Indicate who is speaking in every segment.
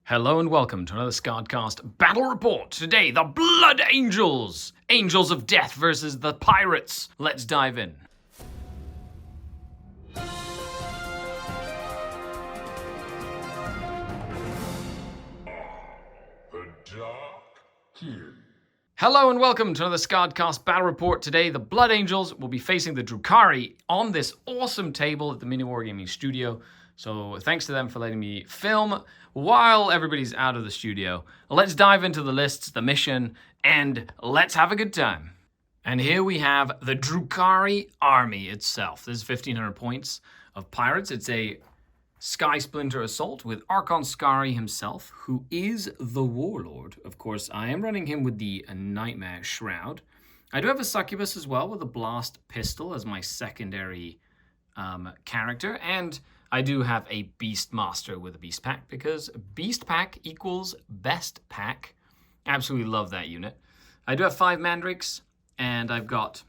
Speaker 1: Hello and welcome to another Skaredcast Battle Report. Today, the Blood Angels! Angels of Death versus the Pirates. Let's dive in. Hello and welcome to another Skaredcast Battle Report. Today, the Blood Angels will be facing the Drukhari on this awesome table at the Mini Wargaming studio. So thanks to them for letting me film while everybody's out of the studio. Let's dive into the lists, the mission, and let's have a good time. And here we have the Drukhari army itself. This is 1,500 points of pirates. It's a skysplinter assault with Archon Skari himself, who is the warlord. Of course, I am running him with the Nightmare Shroud. I do have a succubus as well with a blast pistol as my secondary character, and I do have a Beast Master with a Beast Pack because Beast Pack equals Best Pack. Absolutely love that unit. I do have 5 Mandrakes, and I've got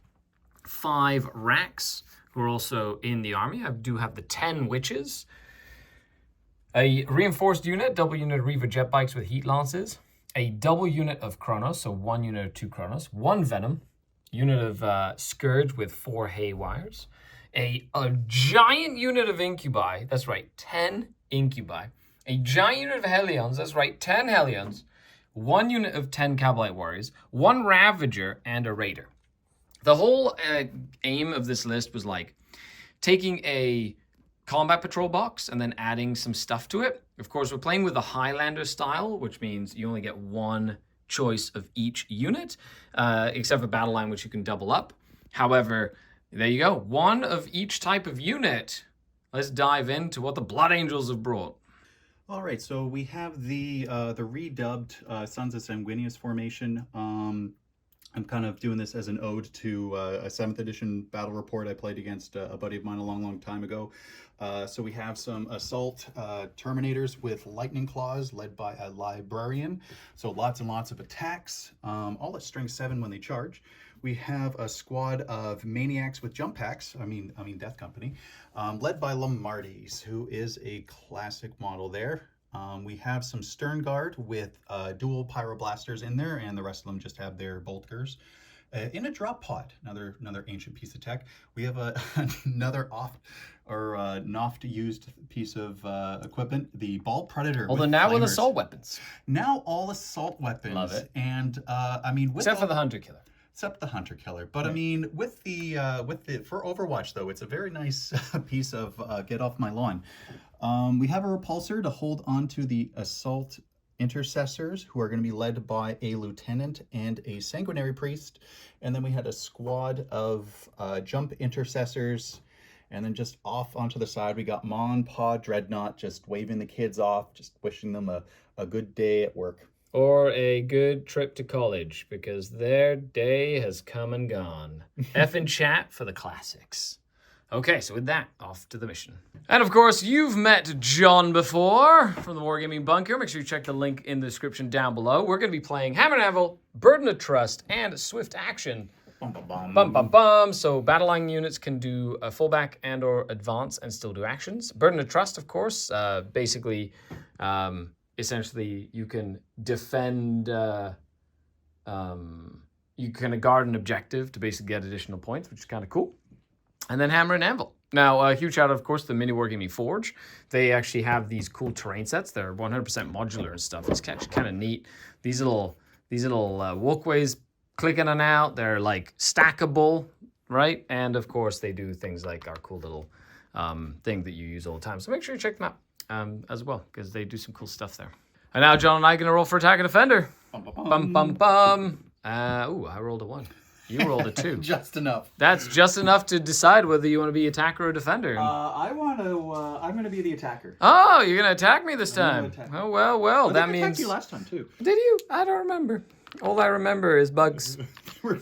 Speaker 1: 5 Racks who are also in the army. I do have the 10 Witches, a reinforced unit, double unit of Reaver jet bikes with heat lances, a double unit of Chronos, so 1 unit of 2 Chronos, 1 Venom, unit of Scourge with 4 Haywires, a giant unit of Incubi, that's right, 10 Incubi, a giant unit of Hellions, that's right, 10 Hellions, 1 unit of 10 Cabalite Warriors, 1 Ravager, and a Raider. The whole aim of this list was like taking a combat patrol box and then adding some stuff to it. Of course, we're playing with the Highlander style, which means you only get 1 choice of each unit, except for Battle Line, which you can double up. However, there you go. 1 of each type of unit. Let's dive into what the Blood Angels have brought.
Speaker 2: All right, so we have the redubbed Sons of Sanguinius formation. I'm kind of doing this as an ode to a 7th edition battle report I played against a buddy of mine a long time ago. So we have some assault terminators with lightning claws led by a librarian. So lots and lots of attacks, all at strength 7 when they charge. We have a squad of maniacs with jump packs, I mean Death Company, led by Lomardis, who is a classic model there. We have some Stern Guard with dual pyroblasters in there, and the rest of them just have their boltkers. In a drop pod, another ancient piece of tech, we have another not used piece of equipment, the Ball Predator.
Speaker 1: Although now with assault weapons.
Speaker 2: Now all assault weapons.
Speaker 1: Love it.
Speaker 2: And I mean, with
Speaker 1: except for the Hunter Killer.
Speaker 2: Except the Hunter Killer, but I mean, with the for Overwatch though, it's a very nice piece of get off my lawn. We have a repulsor to hold on to the assault intercessors, who are going to be led by a lieutenant and a sanguinary priest, and then we had a squad of jump intercessors, and then just off onto the side we got Mon Pa Dreadnought just waving the kids off, just wishing them a good day at work.
Speaker 1: Or a good trip to college, because their day has come and gone. F in chat for the classics. Okay, so with that, off to the mission. And of course, you've met John before from the Wargaming Bunker. Make sure you check the link in the description down below. We're going to be playing Hammer and Anvil, Burden of Trust, and Swift Action.
Speaker 2: Bum, bum, bum.
Speaker 1: Bum, bum, bum. So battle line units can do a fullback and or advance and still do actions. Burden of Trust, of course, basically... essentially, you can defend, you can guard an objective to basically get additional points, which is kind of cool. And then Hammer and Anvil. Now, a huge shout out, of course, to the Mini Wargaming Forge. They actually have these cool terrain sets. They're 100% modular and stuff. It's actually kind of neat. These little walkways click in and out. They're like stackable, right? And of course, they do things like our cool little thing that you use all the time. So make sure you check them out. As well, because they do some cool stuff there. And now John and I are going to roll for attack and defender. Bum, bum, bum, bum. Ooh, I rolled a 1. You rolled a 2.
Speaker 2: Just enough.
Speaker 1: That's just enough to decide whether you want to be attacker or defender.
Speaker 2: I'm going to be the attacker.
Speaker 1: Oh, you're going to attack me this time. Oh, well. That means... I attacked
Speaker 2: you last time, too.
Speaker 1: Did you? I don't remember. All I remember is bugs.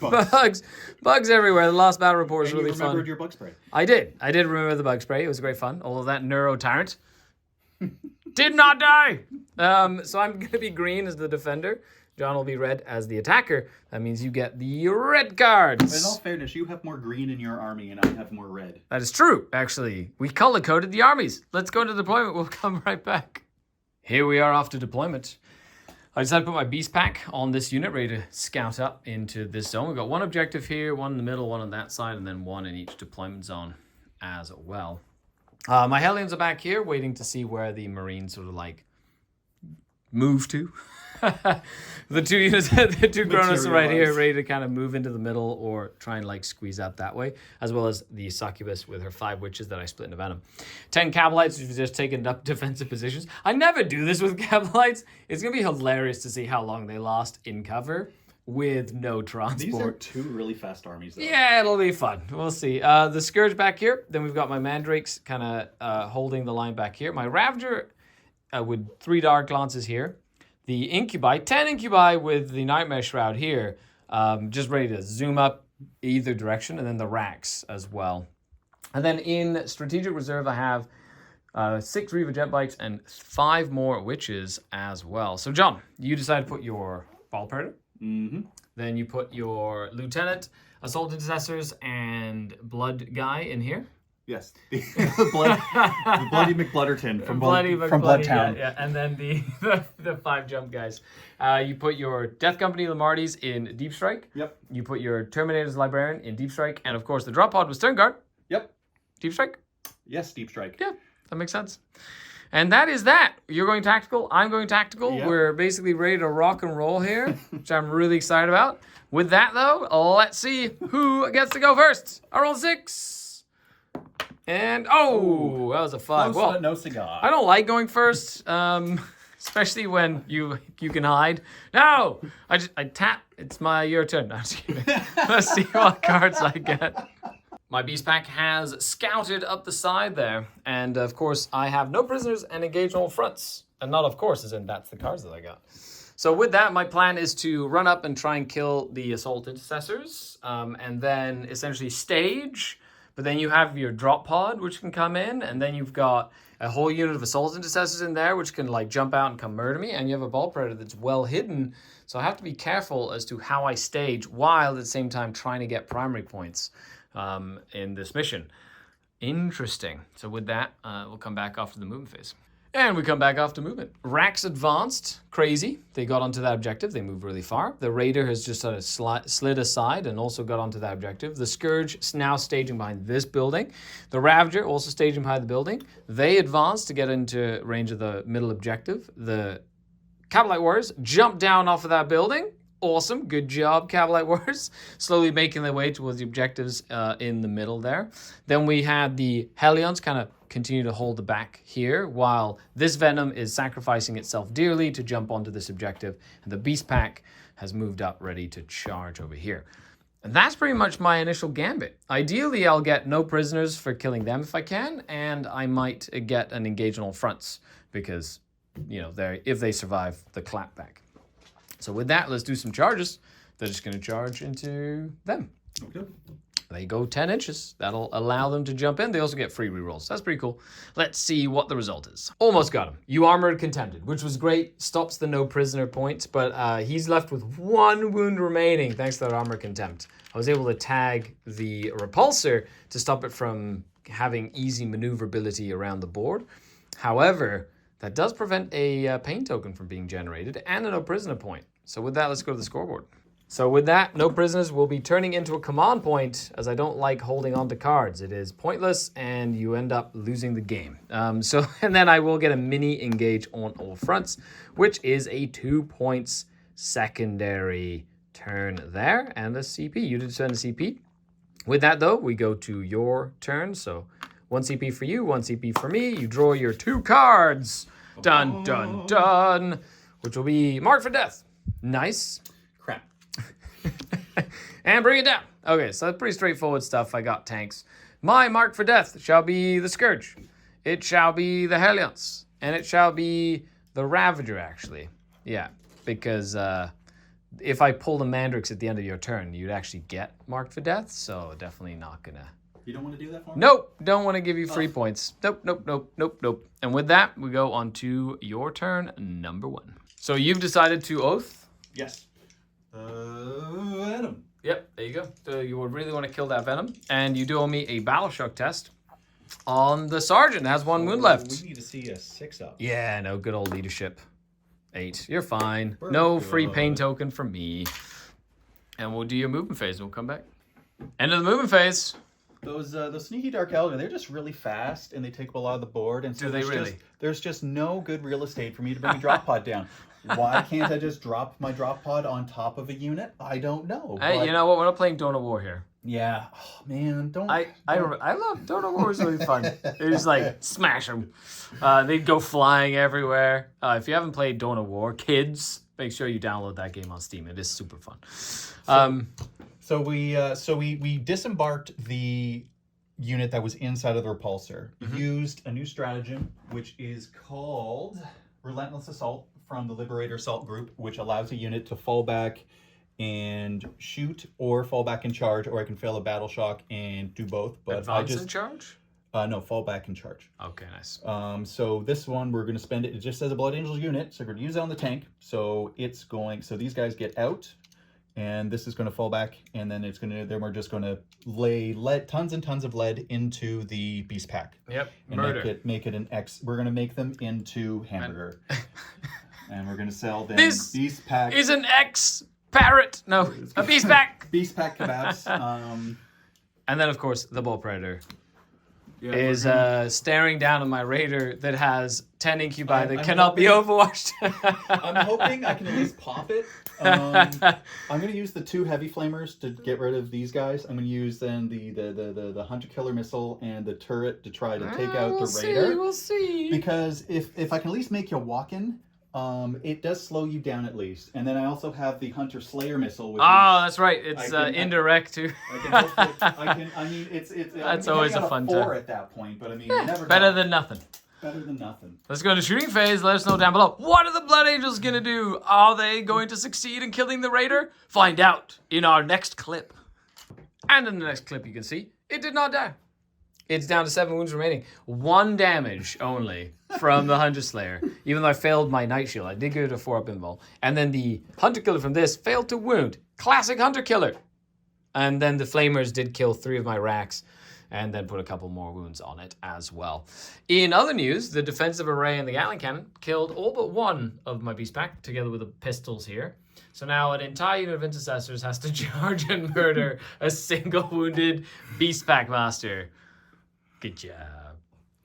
Speaker 2: bugs.
Speaker 1: Bugs everywhere. The last battle report was really fun.
Speaker 2: You remembered your bug spray.
Speaker 1: I did remember the bug spray. It was great fun. All of that neuro tyrant. Did not die. So I'm going to be green as the defender. John will be red as the attacker. That means you get the red cards.
Speaker 2: In all fairness, you have more green in your army and I have more red.
Speaker 1: That is true, actually. We color-coded the armies. Let's go into deployment. We'll come right back. Here we are after deployment. I decided to put my beast pack on this unit, ready to scout up into this zone. We've got one objective here, one in the middle, one on that side, and then one in each deployment zone as well. My Hellions are back here, waiting to see where the Marines sort of like move to. The two units, the two Kronos are right here, ready to kind of move into the middle or try and like squeeze out that way, as well as the Succubus with her 5 witches that I split into Venom. 10 Cabalites who've just taken up defensive positions. I never do this with Cabalites. It's going to be hilarious to see how long they last in cover with no transport.
Speaker 2: These are 2 really fast armies, though.
Speaker 1: Yeah, it'll be fun. We'll see. The Scourge back here. Then we've got my Mandrakes kind of holding the line back here. My Ravager with 3 Dark Lances here. The Incubi, 10 Incubi with the Nightmare Shroud here, just ready to zoom up either direction, and then the Racks as well. And then in Strategic Reserve, I have 6 Reaver Jet Bikes and 5 more Witches as well. So, John, you decided to put your Ball Predator.
Speaker 2: Mm-hmm.
Speaker 1: Then you put your Lieutenant, Assault Intercessors, and Blood Guy in here.
Speaker 2: Yes, the Bloody McBlooderton from Bloodtown.
Speaker 1: Yeah, and then the 5 jump guys. You put your Death Company Lamardis in Deep Strike.
Speaker 2: Yep.
Speaker 1: You put your Terminator's Librarian in Deep Strike, and of course the drop pod was Stern Guard.
Speaker 2: Yep.
Speaker 1: Deep Strike.
Speaker 2: Yes, Deep Strike.
Speaker 1: Yeah, that makes sense. And that is that. You're going tactical. I'm going tactical. Yep. We're basically ready to rock and roll here, which I'm really excited about. With that though, let's see who gets to go first. I rolled 6. And, that was a 5.
Speaker 2: Close, but no cigar.
Speaker 1: I don't like going first, especially when you can hide. No! I tap. It's your turn. No, I'm just kidding. Let's see what cards I get. My Beast Pack has scouted up the side there. And, of course, I have no prisoners and engage on all fronts. And not of course, as in that's the cards that I got. So with that, my plan is to run up and try and kill the Assault Intercessors. And then essentially stage. But then you have your drop pod, which can come in, and then you've got a whole unit of Assault Intercessors in there, which can like jump out and come murder me, and you have a Ball Predator that's well hidden, so I have to be careful as to how I stage, while at the same time trying to get primary points in this mission. Interesting. So with that, we'll come back after the movement phase. And we come back after movement. Racks advanced, crazy. They got onto that objective. They moved really far. The Raider has just sort of slid aside and also got onto that objective. The Scourge is now staging behind this building. The Ravager also staging behind the building. They advanced to get into range of the middle objective. The Cavalite Warriors jumped down off of that building. Awesome. Good job, Cavalite Warriors. Slowly making their way towards the objectives in the middle there. Then we had the Hellions kind of continue to hold the back here, while this Venom is sacrificing itself dearly to jump onto this objective, and the Beast Pack has moved up ready to charge over here. And that's pretty much my initial gambit. Ideally, I'll get no prisoners for killing them if I can, and I might get an engage on all fronts, because, you know, if they survive the clapback. So with that, let's do some charges. They're just going to charge into them.
Speaker 2: Okay.
Speaker 1: They go 10 inches. That'll allow them to jump in. They also get free rerolls. That's pretty cool. Let's see what the result is. Almost got him. You armored contended, which was great. Stops the no prisoner points, but he's left with 1 wound remaining thanks to that armor contempt. I was able to tag the repulsor to stop it from having easy maneuverability around the board. However, that does prevent a pain token from being generated and a no prisoner point. So with that, let's go to the scoreboard. So with that, no prisoners will be turning into a command point, as I don't like holding on to cards. It is pointless, and you end up losing the game. And then I will get a mini engage on all fronts, which is a 2 points secondary turn there, and a CP. You did spend a CP. With that, though, we go to your turn. So 1 CP for you, 1 CP for me. You draw your 2 cards. Dun, dun, dun. Which will be marked for death. Nice.
Speaker 2: Crap.
Speaker 1: And bring it down. Okay, so that's pretty straightforward stuff. I got tanks. My mark for death shall be the Scourge. It shall be the Hellions. And it shall be the Ravager, actually. Yeah, because if I pull the Mandrakes at the end of your turn, you'd actually get marked for death. So definitely not gonna.
Speaker 2: You don't want to do that for me?
Speaker 1: Nope, don't want to give you free points. Nope, nope, nope, nope, nope. And with that, we go on to your turn, number 1. So you've decided to oath?
Speaker 2: Yes. Venom.
Speaker 1: Yep, there you go. So you would really want to kill that Venom. And you do owe me a Battle Shock test. on the sergeant. Has one wound left.
Speaker 2: We need to see a 6-up.
Speaker 1: Yeah, no, good old leadership. 8. You're fine.
Speaker 2: We're
Speaker 1: no
Speaker 2: good.
Speaker 1: free pain token from me. And we'll do your movement phase and we'll come back. End of the movement phase.
Speaker 2: Those sneaky dark elder, they're just really fast and they take up a lot of the board. And so
Speaker 1: Do they really?
Speaker 2: There's just no good real estate for me to bring a drop pod down. Why can't I just drop my drop pod on top of a unit? I don't know.
Speaker 1: Hey, you know what? We're not playing Dawn of War here.
Speaker 2: Yeah. Oh, man, don't.
Speaker 1: I love Dawn of War. Was really fun. It was like smash them. They'd go flying everywhere. If you haven't played Dawn of War, kids, make sure you download that game on Steam. It is super fun.
Speaker 2: So we disembarked the unit that was inside of the repulsor. Used a new stratagem, which is called Relentless Assault from the Liberator Assault Group, which allows a unit to fall back and shoot, or fall back and charge, or I can fail a battle shock and do both. But
Speaker 1: Advance and charge?
Speaker 2: No, fall back and charge.
Speaker 1: Okay, nice.
Speaker 2: So this one we're going to spend it. It just says a Blood Angel unit, so we're going to use it on the tank. So it's going. So these guys get out. And this is going to fall back, and then then we're just going to lay tons and tons of lead into the beast pack.
Speaker 1: Yep,
Speaker 2: and
Speaker 1: murder.
Speaker 2: Make it an X. We're going to make them into hamburger, and we're going to sell them
Speaker 1: This
Speaker 2: beast pack.
Speaker 1: Is an X parrot? No, a beast pack.
Speaker 2: Beast pack kebabs.
Speaker 1: And then of course the bull predator
Speaker 2: Yeah,
Speaker 1: is staring down at my raider that has 10 incubi that
Speaker 2: I'm
Speaker 1: cannot be overwatched.
Speaker 2: I'm hoping I can at least pop it. I'm going to use the 2 heavy flamers to get rid of these guys. I'm going to use then the hunter killer missile and the turret to try to take out the raider.
Speaker 1: We'll see.
Speaker 2: Because if I can at least make you walk in, it does slow you down at least. And then I also have the hunter slayer missile. Which
Speaker 1: that's right. It's indirect too.
Speaker 2: I mean, it's
Speaker 1: That's always a fun
Speaker 2: 4
Speaker 1: time.
Speaker 2: at that point, but I mean, you never
Speaker 1: Better
Speaker 2: know.
Speaker 1: than nothing.
Speaker 2: Better than nothing.
Speaker 1: Let's go into shooting phase. Let us know down below. What are the Blood Angels going to do? Are they going to succeed in killing the Raider? Find out in our next clip. And in the next clip, you can see it did not die. It's down to 7 wounds remaining. 1 damage only from the Hunter Slayer. Even though I failed my Night Shield, I did go to 4-up invul. And then the Hunter Killer from this failed to wound. Classic Hunter Killer. And then the Flamers did kill 3 of my racks, and then put a couple more wounds on it as well. In other news, the defensive array and the Gatling cannon killed all but 1 of my beast pack, together with the pistols here. So now an entire unit of intercessors has to charge and murder a single wounded beast pack master. Good job.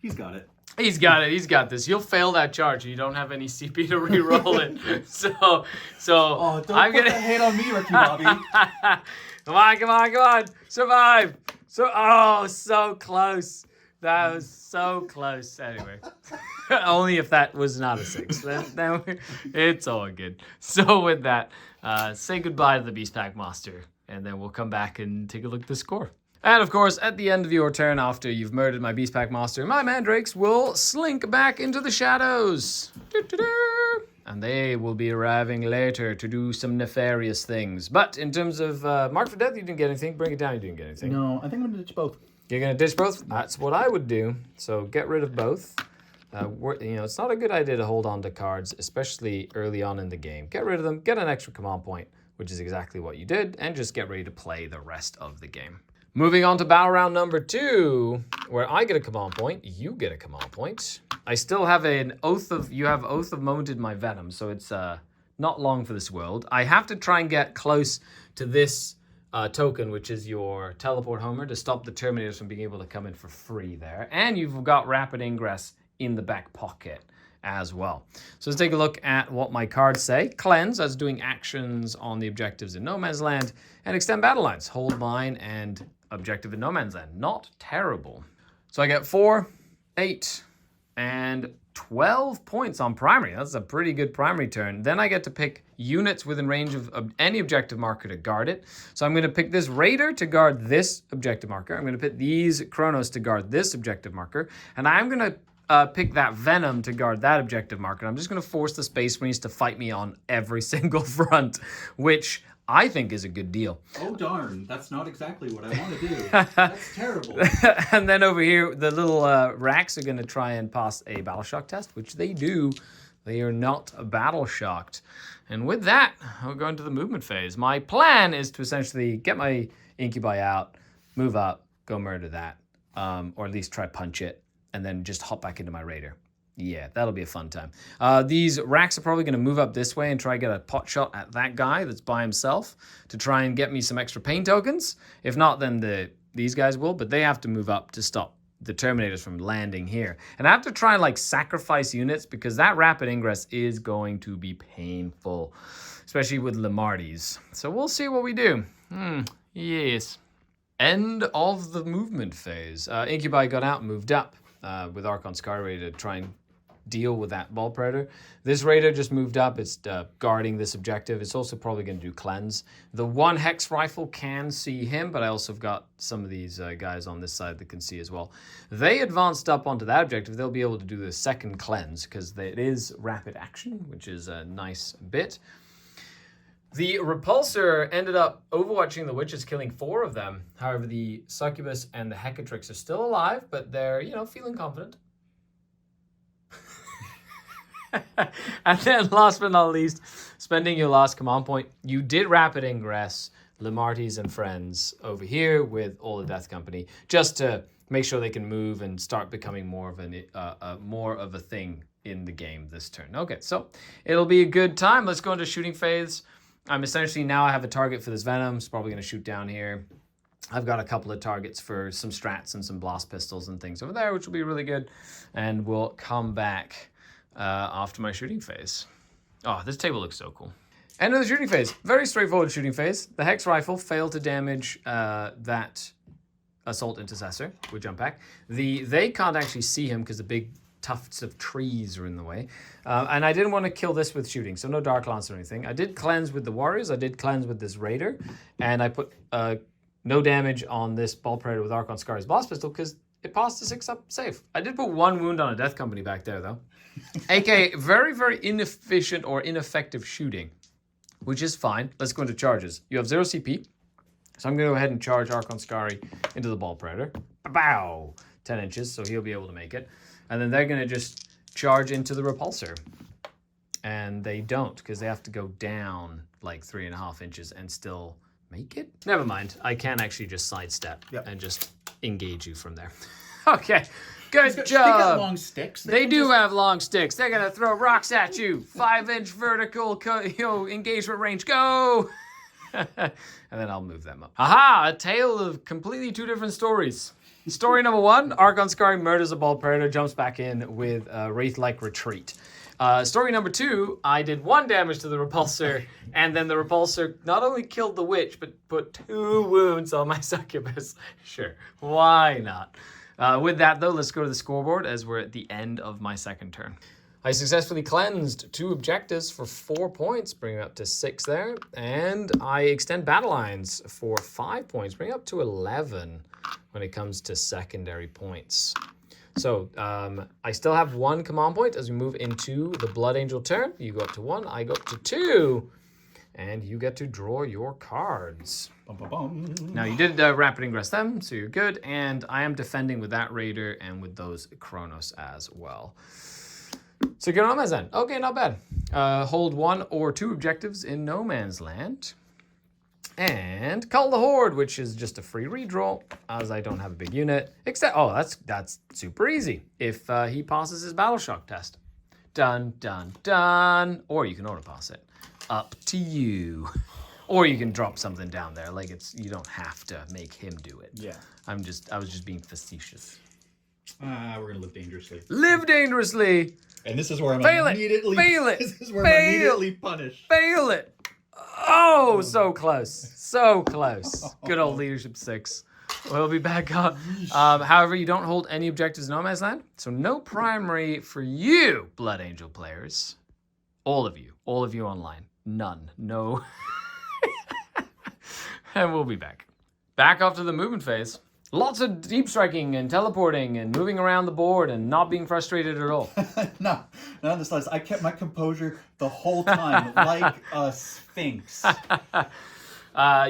Speaker 2: He's got it.
Speaker 1: He's got it. He's got this. You'll fail that charge. You don't have any CP to re-roll it. So
Speaker 2: Oh, don't
Speaker 1: I'm
Speaker 2: put
Speaker 1: gonna
Speaker 2: that hate on me, Ricky Bobby.
Speaker 1: Come on. Survive. So close. That was so close. Anyway, only if that was not a 6. Then it's all good. So with that, say goodbye to the Beast Pack Master, and then we'll come back and take a look at the score. And of course, at the end of your turn, after you've murdered my Beast Pack Master, my Mandrakes will slink back into the shadows. And they will be arriving later to do some nefarious things. But in terms of Mark for Death, you didn't get anything. Bring it down, you didn't get anything.
Speaker 2: No, I think I'm going to ditch both.
Speaker 1: You're going to ditch both? That's what I would do. So get rid of both. It's not a good idea to hold on to cards, especially early on in the game. Get rid of them, get an extra command point, which is exactly what you did, and just get ready to play the rest of the game. Moving on to battle round number 2, where I get a command point, you get a command point. I still have you have Oath of Momented my Venom, so it's not long for this world. I have to try and get close to this token, which is your Teleport Homer, to stop the Terminators from being able to come in for free there. And you've got Rapid Ingress in the back pocket as well. So let's take a look at what my cards say. Cleanse, as doing actions on the objectives in No Man's Land, and Extend Battle Lines, hold mine and objective in No Man's Land. Not terrible. So I get 4, 8, and 12 points on primary. That's a pretty good primary turn. Then I get to pick units within range of any objective marker to guard it. So I'm going to pick this Raider to guard this objective marker. I'm going to pick these Chronos to guard this objective marker. And I'm going to pick that Venom to guard that objective marker. I'm just going to force the Space Marines to fight me on every single front, which I think is a good deal.
Speaker 2: Oh, darn. That's not exactly what I want to do. That's terrible.
Speaker 1: And then over here, the little racks are going to try and pass a battle shock test, which they do. They are not battle shocked. And with that, we'll go into the movement phase. My plan is to essentially get my Incubi out, move up, go murder that, or at least try punch it, and then just hop back into my raider. Yeah, that'll be a fun time. These racks are probably going to move up this way and try to get a pot shot at that guy that's by himself to try and get me some extra pain tokens. If not, then these guys will, but they have to move up to stop the Terminators from landing here. And I have to try and like sacrifice units because that rapid ingress is going to be painful, especially with Lamarties. So we'll see what we do. Yes. End of the movement phase. Incubi got out and moved up with Archon Skari to try and deal with that Ball Predator. This Raider just moved up. It's guarding this objective. It's also probably going to do Cleanse. The one Hex Rifle can see him, but I also have got some of these guys on this side that can see as well. They advanced up onto that objective. They'll be able to do the second Cleanse because it is rapid action, which is a nice bit. The Repulsor ended up overwatching the Witches, killing 4 of them. However, the Succubus and the Hecatrix are still alive, but they're, feeling confident. And then last but not least, spending your last command point, you did rapid ingress Lamarties and friends over here with all the Death Company, just to make sure they can move and start becoming more of a thing in the game this turn. Okay, so it'll be a good time. Let's go into shooting phase. I'm essentially now I have a target for this Venom. It's probably going to shoot down here. I've got a couple of targets for some strats and some blast pistols and things over there, which will be really good. And we'll come back after my shooting phase. Oh, this table looks so cool. End of the shooting phase. Very straightforward shooting phase. The Hex Rifle failed to damage that Assault Intercessor. We jump back. They can't actually see him because the big tufts of trees are in the way. And I didn't want to kill this with shooting, so no Dark Lance or anything. I did cleanse with the Warriors. I did cleanse with this Raider. And I put no damage on this Ball Predator with Archon Skari's Blast Pistol because it passed the 6-up safe. I did put 1 wound on a Death Company back there, though. AKA very, very inefficient or ineffective shooting, which is fine. Let's go into charges. You have 0 CP, so I'm going to go ahead and charge Archon Skari into the Ball Predator. Bow! 10 inches, so he'll be able to make it. And then they're going to just charge into the Repulsor. And they don't, because they have to go down like 3.5 inches and still make it. Never mind. I can actually just sidestep and just engage you from there. Okay. Good job. They
Speaker 2: got long sticks.
Speaker 1: They do have long sticks. They're going to throw rocks at you. 5-inch vertical engagement range. Go! And then I'll move them up. Aha! A tale of completely 2 different stories. Story number 1, Archon Skari murders a Ball Predator, jumps back in with a Wraith-like retreat. Story number 2, I did 1 damage to the Repulsor, and then the Repulsor not only killed the Witch, but put 2 wounds on my Succubus. Sure, why not? With that, though, let's go to the scoreboard as we're at the end of my second turn. I successfully cleansed 2 objectives for 4 points, bringing up to 6 there. And I extend battle lines for 5 points, bringing up to 11 when it comes to secondary points. So I still have 1 command point as we move into the Blood Angel turn. You go up to 1, I go up to 2, and you get to draw your cards.
Speaker 2: Bum, bum, bum.
Speaker 1: Now you did rapid ingress them, so you're good. And I am defending with that Raider and with those Kronos as well. So get on my end. Okay, not bad. Hold 1 or 2 objectives in no man's land. And Cull the Horde, which is just a free redraw, as I don't have a big unit. Except, oh, that's super easy if he passes his Battle Shock test. Dun, dun, dun. Or you can auto-pass it. Up to you. Or you can drop something down there. Like, you don't have to make him do it.
Speaker 2: Yeah.
Speaker 1: I was just being facetious.
Speaker 2: We're going to live dangerously.
Speaker 1: Live dangerously!
Speaker 2: And this is where I'm
Speaker 1: Fail
Speaker 2: immediately...
Speaker 1: Fail it!
Speaker 2: This is where I'm immediately punished.
Speaker 1: Fail it! Oh, so close. So close. Good old Leadership 6. We'll be back up. However, you don't hold any objectives in No Man's Land, so no primary for you, Blood Angel players. All of you online. None. No. And we'll be back. Back after the movement phase. Lots of deep striking and teleporting and moving around the board and not being frustrated at all.
Speaker 2: No, not in the slightest. I kept my composure the whole time, like a sphinx.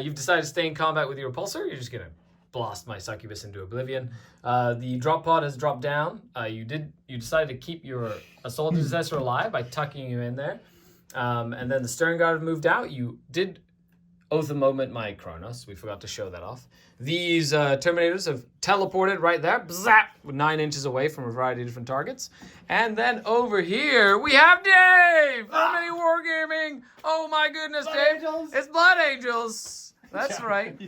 Speaker 1: You've decided to stay in combat with your Repulsor. You're just going to blast my Succubus into oblivion. The drop pod has dropped down. You decided to keep your Assault Intercessor alive by tucking him in there. And then the Stern Guard moved out. You did Oath of Moment, my Kronos. We forgot to show that off. These Terminators have teleported right there, zap, 9 inches away from a variety of different targets. And then over here, we have Dave from Mini Wargaming. Oh my goodness,
Speaker 2: Blood
Speaker 1: Dave.
Speaker 2: Angels.
Speaker 1: It's Blood Angels. That's
Speaker 2: Yeah.
Speaker 1: right.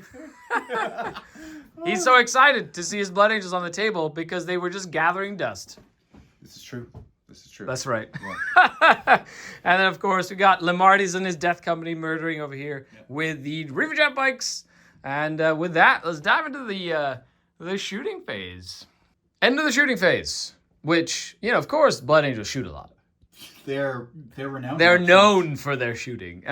Speaker 1: He's so excited to see his Blood Angels on the table because they were just gathering dust.
Speaker 2: This is true. This is true.
Speaker 1: That's right.
Speaker 2: Yeah.
Speaker 1: And then, of course, we got Lamarty's and his Death Company murdering over here with the Reaver Jet bikes. And with that, let's dive into the shooting phase. End of the shooting phase, which, of course, Blood Angels shoot a lot.
Speaker 2: They're renowned.
Speaker 1: They're known for their shooting.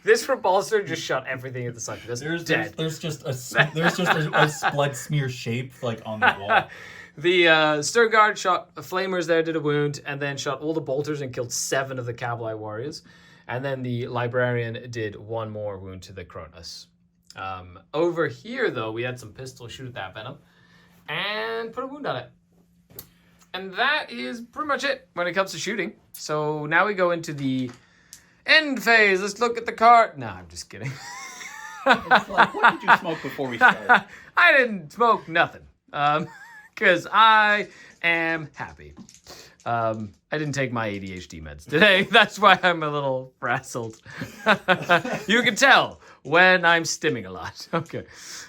Speaker 1: This repulsor just shot everything at the side.
Speaker 2: There's just a blood smear shape like on the wall.
Speaker 1: The Stern Guard shot flamers there, did a wound, and then shot all the bolters and killed 7 of the Cavalry warriors. And then the Librarian did 1 more wound to the Kronos. Over here, though, we had some pistols shoot at that Venom and put a wound on it. And that is pretty much it when it comes to shooting. So now we go into the end phase. Let's look at the card. No, I'm just kidding.
Speaker 2: It's like, what did you smoke before we started?
Speaker 1: I didn't smoke nothing. Because I am happy. I didn't take my ADHD meds today. That's why I'm a little frazzled. You can tell when I'm stimming a lot. Okay.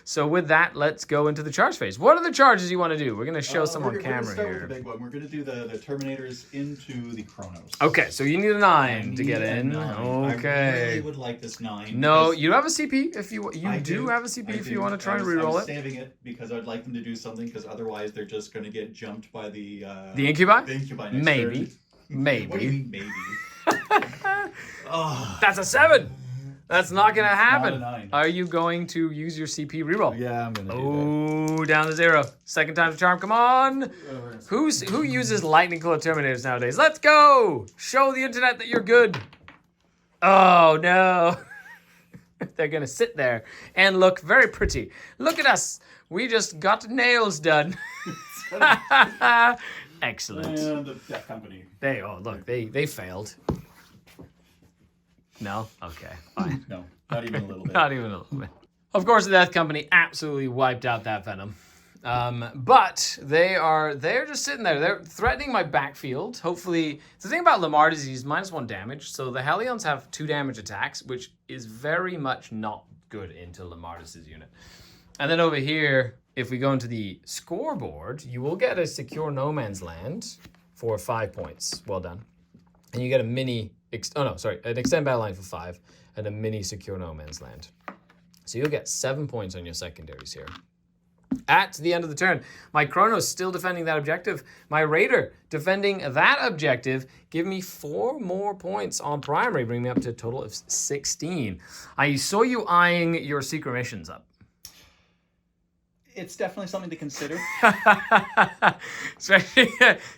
Speaker 1: So with that, let's go into the charge phase. What are the charges you want to do? We're going to show some on camera
Speaker 2: start
Speaker 1: here.
Speaker 2: With the big one. We're going to do the Terminators into the Kronos.
Speaker 1: Okay, so you need a 9 to get in.
Speaker 2: 9.
Speaker 1: Okay.
Speaker 2: I really would like this 9.
Speaker 1: No, you have a CP if you
Speaker 2: I
Speaker 1: do have a CP if you want to try and reroll
Speaker 2: I was
Speaker 1: it.
Speaker 2: saving it because I'd like them to do something because otherwise they're just going to get jumped by the
Speaker 1: Incubi?
Speaker 2: The Incubi next
Speaker 1: Maybe.
Speaker 2: turn.
Speaker 1: Maybe.
Speaker 2: What do you mean maybe? Oh.
Speaker 1: That's a 7. That's not going to happen.
Speaker 2: Not a 9.
Speaker 1: Are you going to use your CP reroll?
Speaker 2: Yeah, I'm going to do
Speaker 1: Oh, down to 0. Second time's a charm. Come on. Who uses lightning claw terminators nowadays? Let's go. Show the internet that you're good. Oh, no. They're going to sit there and look very pretty. Look at us. We just got nails done. Excellent.
Speaker 2: And the Death Company.
Speaker 1: They failed. No? Okay, fine.
Speaker 2: No, not even a little bit.
Speaker 1: Not even a little bit. Of course, the Death Company absolutely wiped out that Venom. But they're just sitting there. They're threatening my backfield. Hopefully, the thing about Lamar is he's -1 damage. So the Hellions have 2 damage attacks, which is very much not good into Lamardis' unit. And then over here, if we go into the scoreboard, you will get a secure no man's land for 5 points. Well done. And you get an extend battle line for 5 and a mini secure no man's land. So you'll get 7 points on your secondaries here. At the end of the turn, my Kronos still defending that objective. My Raider defending that objective. Give me 4 more points on primary, bring me up to a total of 16. I saw you eyeing your secret missions up.
Speaker 2: It's definitely something to consider.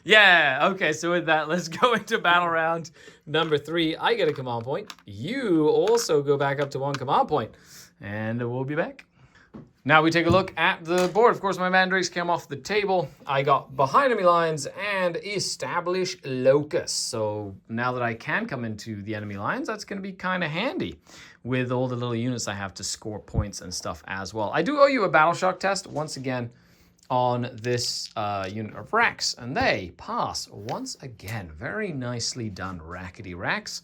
Speaker 1: Yeah, okay, so with that, let's go into battle round number 3. I get a command point. You also go back up to 1 command point. And we'll be back. Now we take a look at the board. Of course, my mandrakes came off the table. I got behind enemy lines and establish locus. So now that I can come into the enemy lines, that's going to be kind of handy with all the little units I have to score points and stuff as well. I do owe you a battle shock test once again on this unit of Rex, and they pass once again. Very nicely done, Rackety Rex.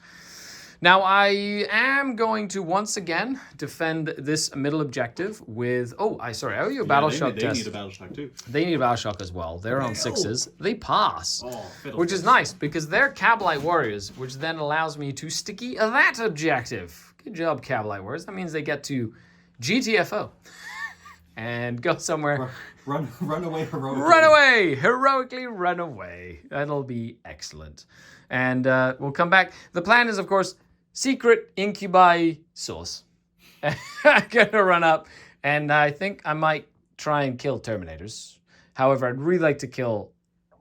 Speaker 1: Now, I am going to once again defend this middle objective with... I owe you a battle shock test.
Speaker 2: They need a battle shock too.
Speaker 1: They need a battle shock as well. They're on 6s. They pass,
Speaker 2: Fiddlesticks.
Speaker 1: which is nice because they're Cabalite warriors, which then allows me to sticky that objective. Good job, Cabalite warriors. That means they get to GTFO and go somewhere.
Speaker 2: Run away heroically.
Speaker 1: Run away! Heroically run away. That'll be excellent. And we'll come back. The plan is, of course... secret incubi source. I'm gonna run up, and I think I might try and kill Terminators. However, I'd really like to kill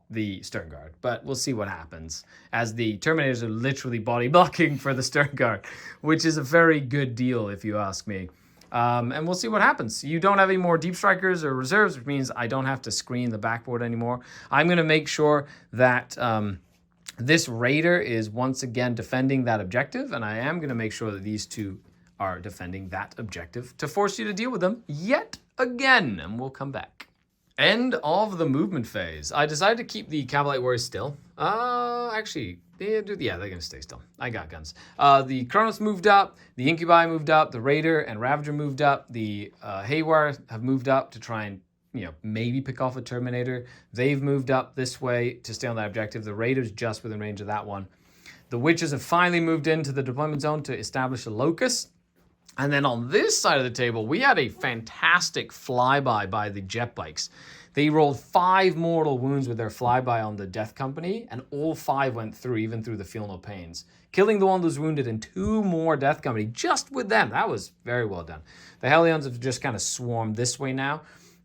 Speaker 1: the Stern Guard, but we'll see what happens, as the Terminators are literally body blocking for the Stern Guard, which is a very good deal if you ask me. And we'll see what happens. You don't have any more deep strikers or reserves, which means I don't have to screen the backboard anymore. I'm gonna make sure that this Raider is once again defending that objective, and I am going to make sure that these 2 are defending that objective to force you to deal with them yet again, and we'll come back. End of the movement phase. I decided to keep the Cavalite Warriors still. Actually, they're going to stay still. I got guns. The Kronos moved up, the Incubi moved up, the Raider and Ravager moved up, the Haywire have moved up to try and, maybe pick off a Terminator. They've moved up this way to stay on that objective. The Raider's just within range of that one. The Witches have finally moved into the deployment zone to establish a locus. And then on this side of the table, we had a fantastic flyby by the jet bikes. They rolled 5 mortal wounds with their flyby on the Death Company, and all 5 went through, even through the Feel No Pains. Killing the one that was wounded and 2 more Death Company just with them. That was very well done. The Hellions have just kind of swarmed this way now,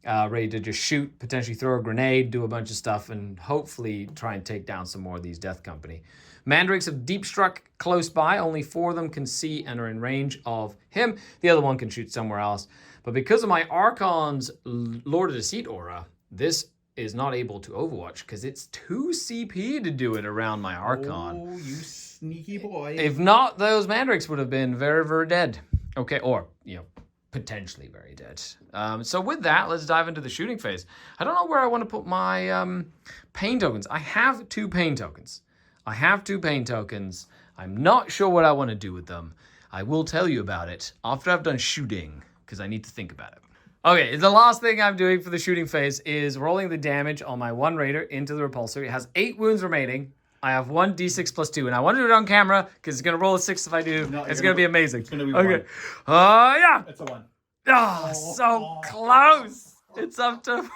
Speaker 1: ready to just shoot, potentially throw a grenade, do a bunch of stuff, and hopefully try and take down some more of these Death Company. Mandrakes have deep struck close by. Only 4 of them can see and are in range of him. The other one can shoot somewhere else. But because of my Archon's Lord of Deceit aura, this is not able to overwatch because it's 2 CP to do it around my Archon.
Speaker 2: Oh, you sneaky boy.
Speaker 1: If not, those Mandrakes would have been very, very dead. Okay, or, potentially very dead. So with that, let's dive into the shooting phase. I don't know where I want to put my pain tokens. I have 2 pain tokens. I'm not sure what I want to do with them. I will tell you about it after I've done shooting, because I need to think about it. Okay, the last thing I'm doing for the shooting phase is rolling the damage on my 1 Raider into the repulsor. It has 8 wounds remaining. I have 1 d6 plus 2, and I want to do it on camera, because it's going to roll a 6 if I do. No, it's going to be amazing.
Speaker 2: It's going to be
Speaker 1: okay.
Speaker 2: 1.
Speaker 1: Yeah.
Speaker 2: It's a 1.
Speaker 1: Oh, so close. It's up to...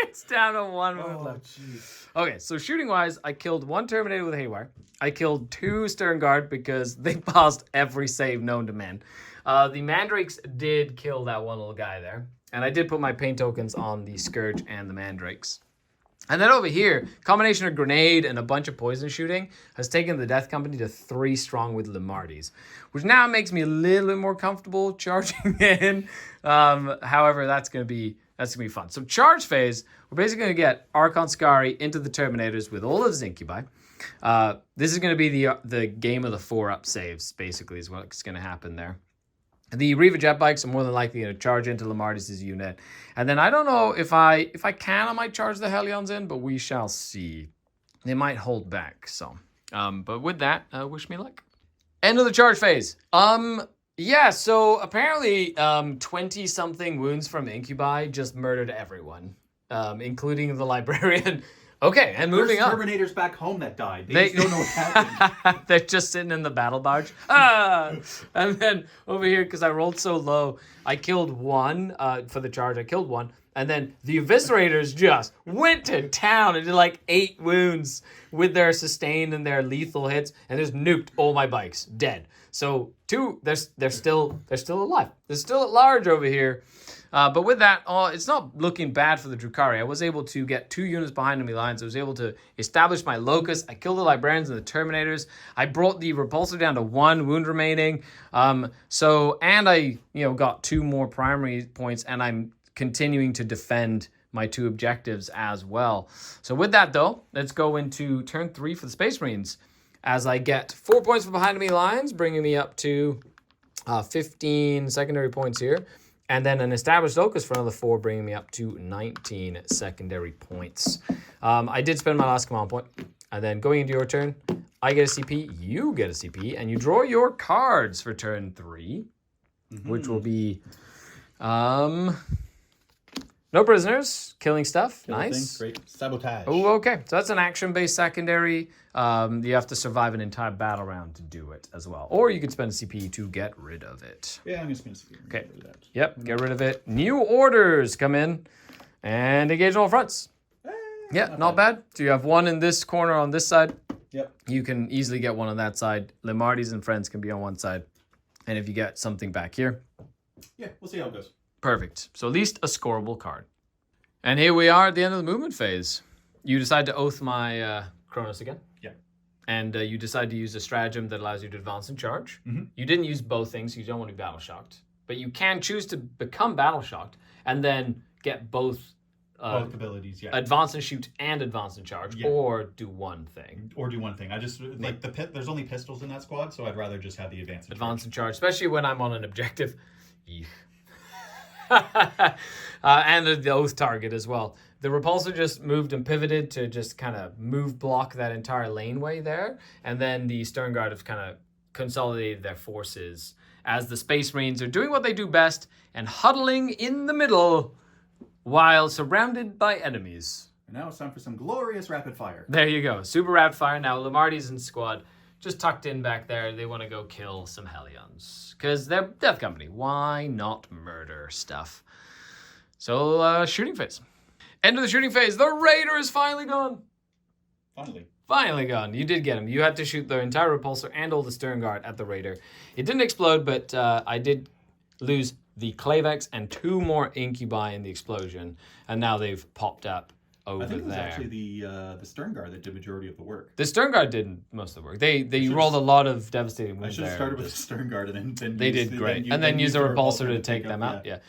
Speaker 1: it's down to 1 wound left.
Speaker 2: Jeez.
Speaker 1: Okay, so shooting-wise, I killed 1 Terminator with Haywire. I killed 2 Stern Guard because they passed every save known to man. The Mandrakes did kill that one little guy there. And I did put my pain tokens on the Scourge and the Mandrakes. And then over here, combination of grenade and a bunch of poison shooting has taken the Death Company to 3 strong with Lamardis, which now makes me a little bit more comfortable charging in. However, that's going to be fun. So charge phase, we're basically going to get Archon Skari into the Terminators with all of his Incubi. This is going to be the game of the 4-up saves, basically, is what's going to happen there. The Reva jet bikes are more than likely going to charge into Lamardis' unit. And then I don't know if I can, I might charge the Hellions in, but we shall see. They might hold back, so. But with that, wish me luck. End of the charge phase. Yeah, so apparently 20-something wounds from Incubi just murdered everyone, including the Librarian. Okay, and moving on.
Speaker 2: There's Terminators back home that died. They just don't know what happened.
Speaker 1: They're just sitting in the battle barge. And then over here, because I rolled so low, I killed 1 for the charge. I killed 1. And then the Eviscerators just went to town and did like 8 wounds with their sustained and their lethal hits, and just nuked all my bikes, dead. So 2, they're still alive. They're still at large over here. But with that, it's not looking bad for the Drukhari. I was able to get 2 units behind enemy lines. I was able to establish my locus. I killed the Librarians and the Terminators. I brought the Repulsor down to 1 wound remaining. And I got 2 more primary points, and I'm continuing to defend my 2 objectives as well. So with that, though, let's go into turn 3 for the Space Marines, as I get 4 points from behind enemy lines, bringing me up to 15 secondary points here. And then an established locus for another 4, bringing me up to 19 secondary points. I did spend my last command point. And then going into your turn, I get a CP, you get a CP, and you draw your cards for turn 3, which will be no prisoners, killing stuff. Nice.
Speaker 2: Great. Sabotage.
Speaker 1: Oh, okay. So that's an action-based secondary. You have to survive an entire battle round to do it as well. Or you could spend a CP to get rid of it.
Speaker 2: Yeah, I'm going to spend a CP.
Speaker 1: Okay. Yep, get rid of it. New orders come in and engage on all fronts. Yeah, not bad. So you have 1 in this corner on this side.
Speaker 2: Yep.
Speaker 1: You can easily get 1 on that side. Lamardis and friends can be on one side. And if you get something back here.
Speaker 2: Yeah, we'll see how it goes.
Speaker 1: Perfect. So at least a scoreable card. And here we are at the end of the movement phase. You decide to oath my Kronos again.
Speaker 2: Yeah.
Speaker 1: And you decide to use a stratagem that allows you to advance and charge.
Speaker 2: Mm-hmm.
Speaker 1: You didn't use both things, so you don't want to be battle shocked. But you can choose to become battle shocked and then get both
Speaker 2: Both abilities, yeah.
Speaker 1: advance and shoot and advance and charge, or do one thing.
Speaker 2: Or do one thing. I just, like, there's only pistols in that squad, so I'd rather just have the advance
Speaker 1: and charge, especially when I'm on an objective. And the oath target as well. The repulsor just moved and pivoted to just kind of block that entire laneway there. And then the Stern Guard have kind of consolidated their forces as the Space Marines are doing what they do best and huddling in the middle while surrounded by enemies.
Speaker 2: And now it's time for some glorious rapid fire.
Speaker 1: There you go. Super rapid fire. Now Lamarty's and squad just tucked in back there. They want to go kill some Hellions because they're Death Company. Why not murder stuff? So shooting phase. End of the shooting phase. The Raider is finally gone. Finally gone. You did get him. You had to shoot the entire repulsor and all the Stern Guard at the Raider. It didn't explode, but I did lose the Clavex and 2 more Incubi in the explosion. And now they've popped up over there. I think it was
Speaker 2: actually the Stern Guard that did majority of the work.
Speaker 1: The Stern Guard did most of the work. They rolled a lot of devastating wounds
Speaker 2: there. I should have started with the Stern Guard and then
Speaker 1: they did great. And then use a repulsor to take them out. Yeah.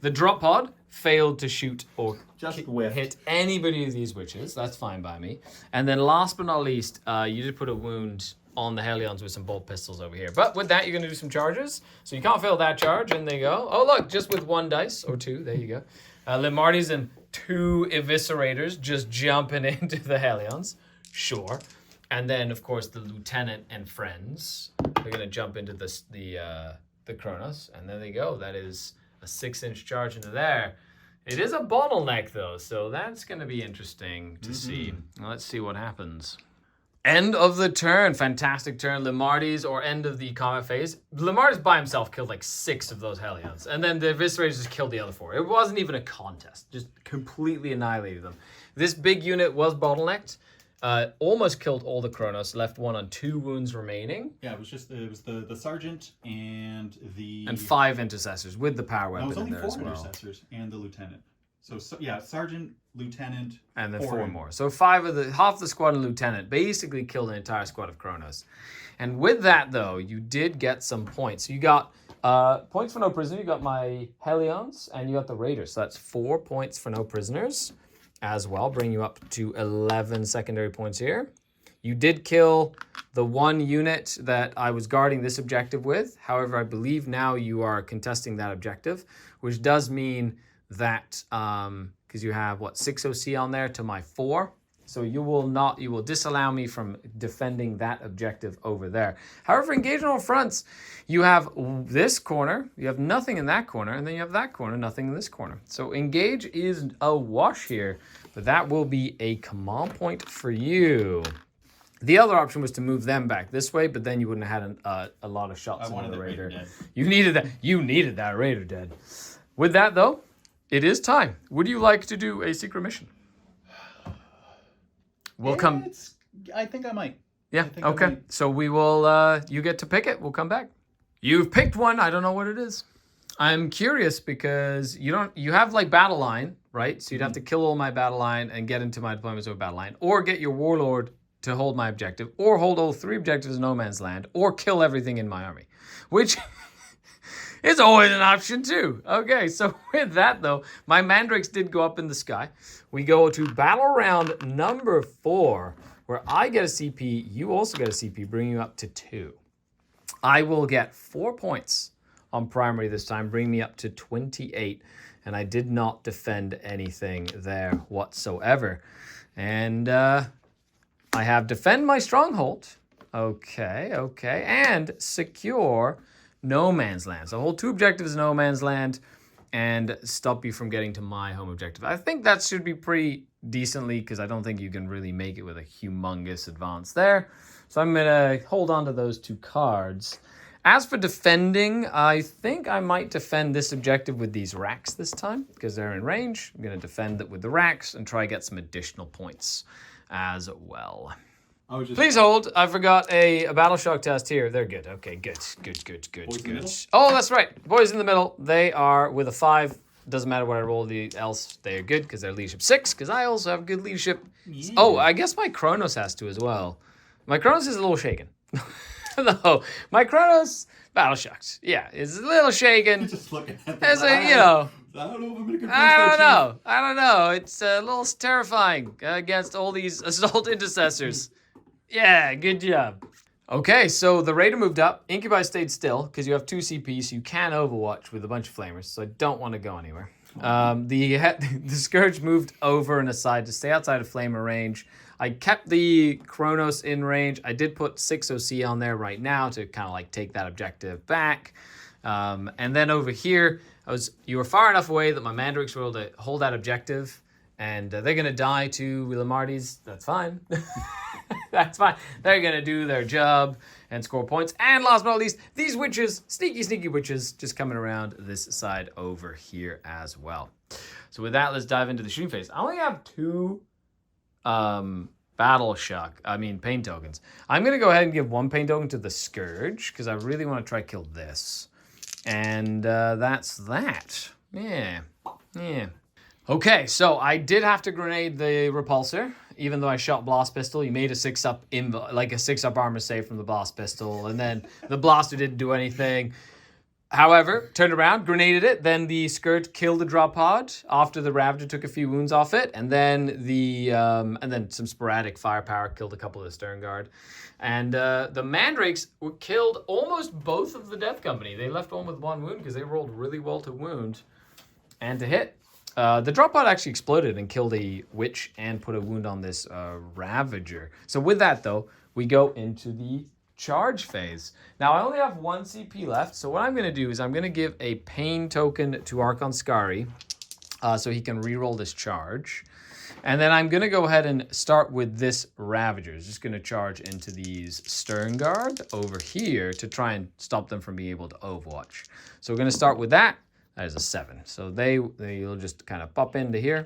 Speaker 1: The drop pod failed to shoot or hit anybody of these witches. That's fine by me. And then last but not least, you did put a wound on the Hellions with some bolt pistols over here. But with that, you're going to do some charges. So you can't fail that charge, and they go. Oh, look, just with 1 dice, or 2, there you go. Limarty's and 2 Eviscerators just jumping into the Hellions. Sure. And then, of course, the Lieutenant and friends. They're going to jump into the Kronos, and there they go. That is a 6-inch charge into there. It is a bottleneck, though, so that's going to be interesting to see. Now, let's see what happens. End of the turn. Fantastic turn. Limarty's, or end of the combat phase. Limarty's by himself killed like 6 of those Hellions. And then the Eviscerators just killed the other 4. It wasn't even a contest. Just completely annihilated them. This big unit was bottlenecked. Almost killed all the Kronos. Left 1 on 2 wounds remaining.
Speaker 2: Yeah, it was the Sergeant and the...
Speaker 1: And 5 Intercessors with the power weapon in there as well.
Speaker 2: No, it was only 4 Intercessors and the Lieutenant. So yeah, Sergeant, Lieutenant,
Speaker 1: and then 4 more. So half the squad and Lieutenant basically killed an entire squad of Kronos. And with that, though, you did get some points. So you got points for no prisoner. You got my Hellions, and you got the Raiders. So that's 4 points for no prisoners as well, bring you up to 11 secondary points here. You did kill the 1 unit that I was guarding this objective with. However, I believe now you are contesting that objective, which does mean that, because you have, 6 OC on there to my 4. So you will disallow me from defending that objective over there. However, engage on all fronts. You have this corner, you have nothing in that corner, and then you have that corner, nothing in this corner. So engage is a wash here, but that will be a command point for you. The other option was to move them back this way, but then you wouldn't have had a lot of shots on the Raider. You needed that. You needed that Raider dead. With that, though, it is time. Would you like to do a secret mission?
Speaker 2: I think I might.
Speaker 1: Yeah, okay. So we will, you get to pick it. We'll come back. You've picked one. I don't know what it is. I'm curious because you have like battle line, right? So you'd have to kill all my battle line and get into my deployments of a battle line, or get your warlord to hold my objective, or hold all 3 objectives in no man's land, or kill everything in my army, which is always an option too. Okay, so with that though, my mandrakes did go up in the sky. We go to battle round number 4, where I get a CP, you also get a CP, bringing you up to 2. I will get 4 points on primary this time, bring me up to 28, and I did not defend anything there whatsoever. And I have defend my stronghold, okay, and secure no man's land. So hold 2 objectives in no man's land and stop you from getting to my home objective. I think that should be pretty decently, because I don't think you can really make it with a humongous advance there. So I'm going to hold on to those 2 cards. As for defending, I think I might defend this objective with these racks this time, because they're in range. I'm going to defend it with the racks and try to get some additional points as well. Please hold. I forgot a battle shock test here. They're good. Okay, good. Oh, that's right. Boys in the middle. They are with a 5. Doesn't matter what I roll else. They are good because they're leadership 6, because I also have good leadership. Yeah. Oh, I guess my Kronos has to as well. My Kronos is a little shaken. No, my Kronos battle shocks. Yeah, it's a little shaken.
Speaker 2: Just looking at
Speaker 1: as a,
Speaker 2: I don't know if I'm in a good place
Speaker 1: I don't know. It's a little terrifying against all these assault intercessors. Yeah, good job. Okay, so the Raider moved up. Incubi stayed still because you have 2 CP, so you can Overwatch with a bunch of flamers, so I don't want to go anywhere. The Scourge moved over and aside to stay outside of flamer range. I kept the Kronos in range. I did put 6 OC on there right now to kind of like take that objective back. And then over here, you were far enough away that my Mandrakes were able to hold that objective, and they're going to die to Lamarty's. That's fine. That's fine. They're going to do their job and score points. And last but not least, these witches, sneaky witches, just coming around this side over here as well. So with that, let's dive into the shooting phase. I only have 2 pain tokens. I'm going to go ahead and give 1 pain token to the Scourge because I really want to try kill this. And that's that. Yeah. Okay, so I did have to grenade the repulsor, even though I shot blast pistol. You made a 6-up like a 6-up armor save from the blast pistol, and then the blaster didn't do anything. However, turned around, grenaded it, then the Scourge killed the drop pod after the Ravager took a few wounds off it, and then some sporadic firepower killed a couple of the Stern Guard. And the Mandrakes were killed almost both of the Death Company. They left one with 1 wound because they rolled really well to wound and to hit. The drop pod actually exploded and killed a witch and put a wound on this Ravager. So with that, though, we go into the charge phase. Now, I only have 1 CP left, so what I'm going to do is I'm going to give a pain token to Archon Skari so he can reroll this charge. And then I'm going to go ahead and start with this Ravager. It's just going to charge into these Stern Guard over here to try and stop them from being able to Overwatch. So we're going to start with that. That is a 7. So they'll just kind of pop into here.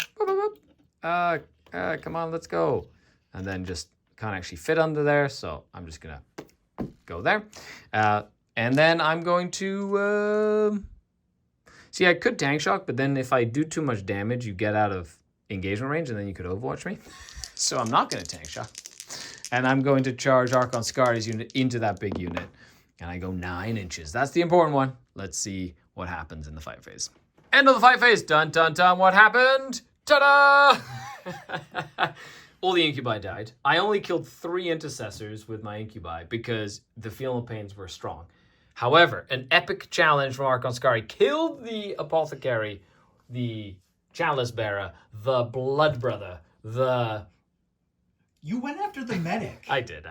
Speaker 1: Come on, let's go. And then just can't actually fit under there. So I'm just going to go there. And then I'm going to... See, I could tank shock, but then if I do too much damage, you get out of engagement range, and then you could Overwatch me. So I'm not going to tank shock. And I'm going to charge Archon Skari's unit into that big unit. And I go 9 inches. That's the important one. Let's see what happens in the fight phase. End of the fight phase. Dun, dun, dun. What happened? Ta-da! All the Incubi died. I only killed 3 intercessors with my Incubi because the Feeling of Pains were strong. However, an epic challenge from Archon Skari killed the Apothecary, the Chalice Bearer, the Blood Brother, the...
Speaker 2: You went after the medic.
Speaker 1: I did.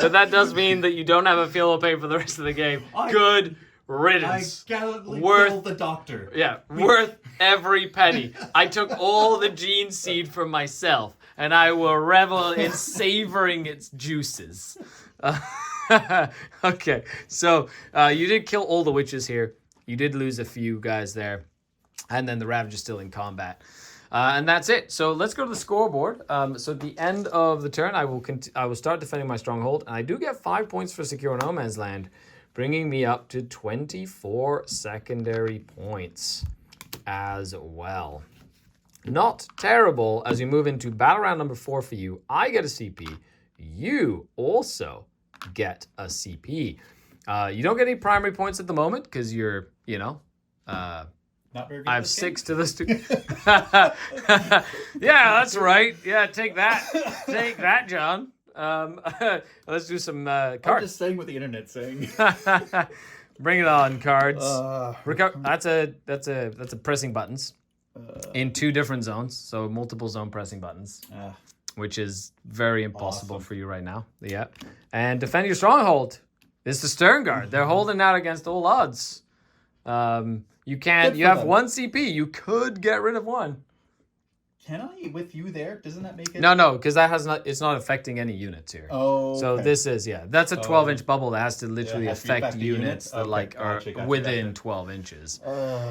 Speaker 1: But that does mean that you don't have a Feel of Pain for the rest of the game. Good riddance.
Speaker 2: I gallantly killed the doctor.
Speaker 1: Yeah, worth every penny. I took all the gene seed for myself, and I will revel in savoring its juices. Okay, so you did kill all the witches here. You did lose a few guys there. And then the Ravager's still in combat. And that's it. So let's go to the scoreboard. So at the end of the turn, I will start defending my stronghold. And I do get 5 points for secure no man's land, bringing me up to 24 secondary points as well. Not terrible. As we move into battle round number 4 for you, I get a CP. You also get a CP. You don't get any primary points at the moment because you're,
Speaker 2: not very good
Speaker 1: I have 6 to this. Yeah, that's right. Yeah, take that. Take that, John. Let's do some cards.
Speaker 2: I'm just saying what the internet's saying.
Speaker 1: Bring it on, cards. That's a pressing buttons in 2 different zones, so multiple zone pressing buttons, which is very impossible for you right now. Yeah, and defend your stronghold. It's the Stern Guard. They're holding out against all odds. You have 1 CP. You could get rid of 1.
Speaker 2: Can I with you there? Doesn't that make it?
Speaker 1: No, because it's not affecting any units here.
Speaker 2: Oh.
Speaker 1: So this is, that's a 12-inch bubble that has to literally affect units that are within 12 inches.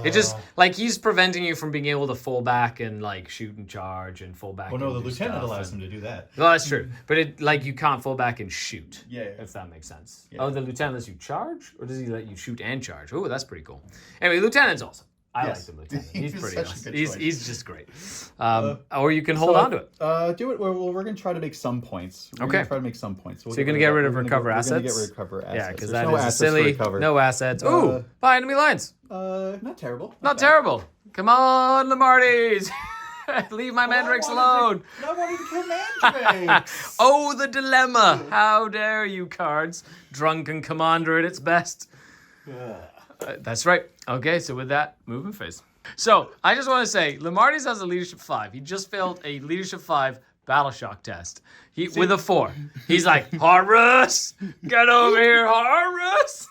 Speaker 1: It just, he's preventing you from being able to fall back and, shoot and charge and fall back.
Speaker 2: Oh, no, the lieutenant allows him to do that.
Speaker 1: Well, that's true. But you can't fall back and shoot.
Speaker 2: Yeah.
Speaker 1: If that makes sense.
Speaker 2: Yeah.
Speaker 1: Oh, the lieutenant lets you charge? Or does he let you shoot and charge? Oh, that's pretty cool. Anyway, lieutenant's awesome. I
Speaker 2: Yes.
Speaker 1: like the lieutenant. He's
Speaker 2: He's
Speaker 1: pretty
Speaker 2: such a
Speaker 1: awesome.
Speaker 2: good choice.
Speaker 1: He's just great. Or you can hold on to it.
Speaker 2: Do it. Well, we're going to try to make some points. We're
Speaker 1: Okay.
Speaker 2: going to try to make some points.
Speaker 1: So you're going to get rid of recover assets?
Speaker 2: We're going to get rid of recover assets.
Speaker 1: Yeah, because
Speaker 2: There's
Speaker 1: that
Speaker 2: no
Speaker 1: is a
Speaker 2: assets to
Speaker 1: silly.
Speaker 2: recover.
Speaker 1: No assets. Ooh, buy enemy lines.
Speaker 2: Not terrible.
Speaker 1: Not
Speaker 2: bad.
Speaker 1: terrible. Come on, Lamarties. Leave my mandrakes alone.
Speaker 2: I wanted to kill mandrakes.
Speaker 1: Oh, the dilemma. How dare you, cards. Drunken commander at its best. That's right. Okay, so with that, movement phase. So, I just want to say, Lamarties has a leadership 5. He just failed a leadership 5 battle shock test. With a 4. He's like, Horus, get over here, Horus.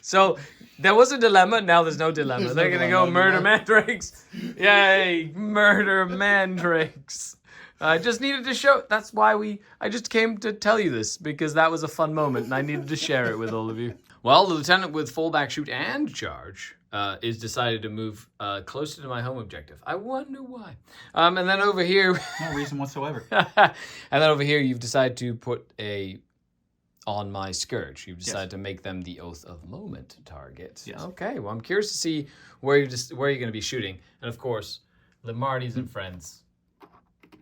Speaker 1: So, there was a dilemma. Now there's no dilemma. They're going to go murder mandrakes. Yay, murder mandrakes. I just needed to show. That's why I just came to tell you this, because that was a fun moment and I needed to share it with all of you. Well, the lieutenant with fallback, shoot, and charge is decided to move closer to my home objective. I wonder why. And then over here...
Speaker 2: No reason whatsoever.
Speaker 1: And then over here, you've decided to put on my Scourge. You've decided to make them the Oath of Moment target.
Speaker 2: Yes.
Speaker 1: Okay, well, I'm curious to see where you're going to be shooting. And of course, Lamarties and friends.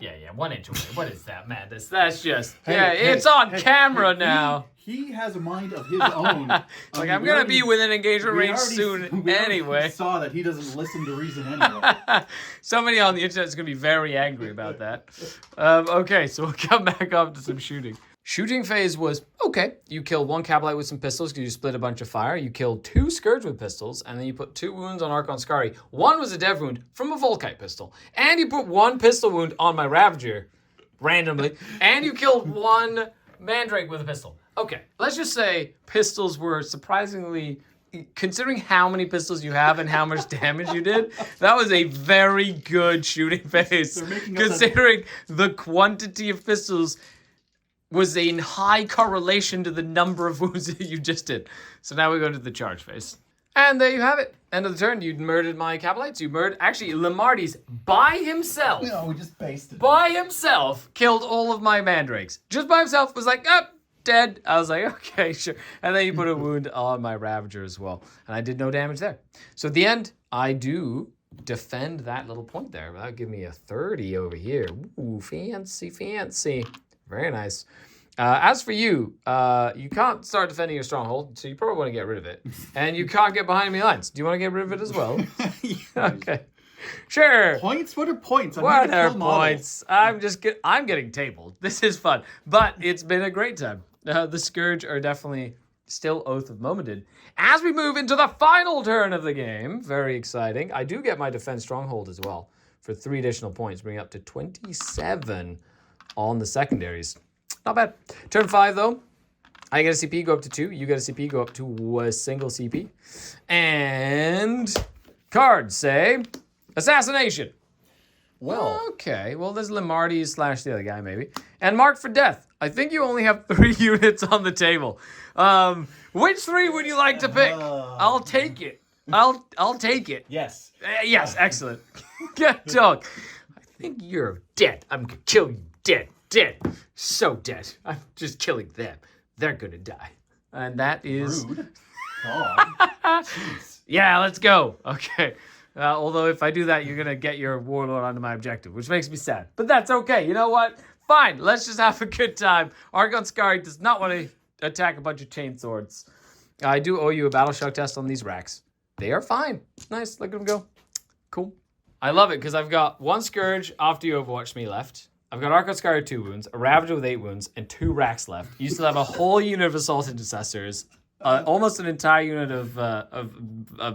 Speaker 1: Yeah, 1 inch away. What is that, man? That's just... it's on camera now.
Speaker 2: He has a mind of his own.
Speaker 1: Like, I'm going to be within engagement range soon anyway.
Speaker 2: We saw that he doesn't listen to reason anyway.
Speaker 1: Somebody on the internet is going to be very angry about that. Okay, so we'll come back up to some shooting. Shooting phase was, okay, you killed 1 Cabalite with some pistols because you split a bunch of fire. You killed 2 Scourge with pistols, and then you put 2 wounds on Archon Skari. 1 was a dev wound from a Volkite pistol. And you put 1 pistol wound on my Ravager, randomly. And you killed 1 Mandrake with a pistol. Okay, let's just say pistols were surprisingly... Considering how many pistols you have and how much damage you did, that was a very good shooting phase. Considering the quantity of pistols was in high correlation to the number of wounds that you just did. So now we go to the charge phase. And there you have it. End of the turn. You murdered my Cabalites. You murdered... Actually, Lamarties, by himself...
Speaker 2: No, we just basted him.
Speaker 1: By himself, killed all of my Mandrakes. Just by himself, was like, dead. I was like, okay, sure. And then you put a wound on my Ravager as well. And I did no damage there. So at the end, I do defend that little point there. That'll give me a 30 over here. Ooh, fancy, fancy. Very nice. As for you, you can't start defending your stronghold, so you probably want to get rid of it. And you can't get behind enemy lines. Do you want to get rid of it as well? Okay. Sure.
Speaker 2: Points? What are points?
Speaker 1: What are points? I'm getting tabled. This is fun. But it's been a great time. The Scourge are definitely still Oath of Momented. As we move into the final turn of the game, very exciting, I do get my Defense Stronghold as well for 3 additional points, bringing up to 27 on the secondaries. Not bad. Turn 5, though. I get a CP, go up to 2. You get a CP, go up to a single CP. And cards say Assassination.
Speaker 2: Well.
Speaker 1: Okay. Well, there's Lamarties / the other guy, maybe. And Marked for Death. I think you only have 3 units on the table. Which 3 would you like to pick? I'll take it. I'll take it.
Speaker 2: Yes.
Speaker 1: Yes, excellent. Good talk. I think you're dead. I'm gonna kill you. Dead. So dead. I'm just killing them. They're gonna die. And that is...
Speaker 2: Rude. God. Jeez.
Speaker 1: Yeah, let's go. Okay. Although if I do that, you're gonna get your warlord onto my objective, which makes me sad. But that's okay. You know what? Fine. Let's just have a good time. Archon Skari does not want to attack a bunch of chainswords. I do owe you a battle shock test on these racks. They are fine. Nice. Look at them go. Cool. I love it because I've got 1 Scourge after you overwatched me left. I've got Archon Skari with 2 wounds, a Ravager with 8 wounds, and 2 racks left. You still have a whole unit of Assault Intercessors. Almost an entire unit of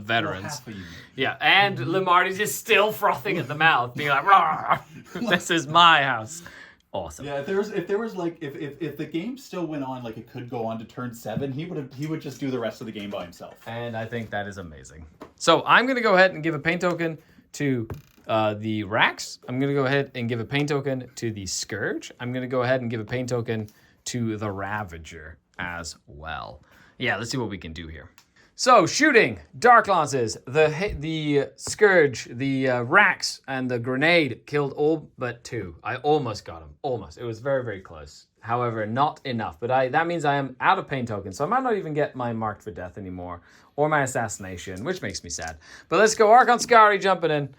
Speaker 1: veterans.
Speaker 2: Half a unit.
Speaker 1: Yeah, and Lamarties is still frothing at the mouth, being like, "Rawr, this is my house." Awesome.
Speaker 2: Yeah, if there was like if the game still went on like it could go on to turn 7, he would just do the rest of the game by himself.
Speaker 1: And I think that is amazing. So I'm gonna go ahead and give a paint token to the racks. I'm gonna go ahead and give a paint token to the Scourge. I'm gonna go ahead and give a paint token to the Ravager as well. Yeah, let's see what we can do here. So, shooting, Dark Lances, the Scourge, the Racks, and the Grenade killed all but 2. I almost got them. Almost. It was very, very close. However, not enough. But that means I am out of pain tokens, so I might not even get my Marked for Death anymore, or my Assassination, which makes me sad. But let's go. Archon Skari jumping in.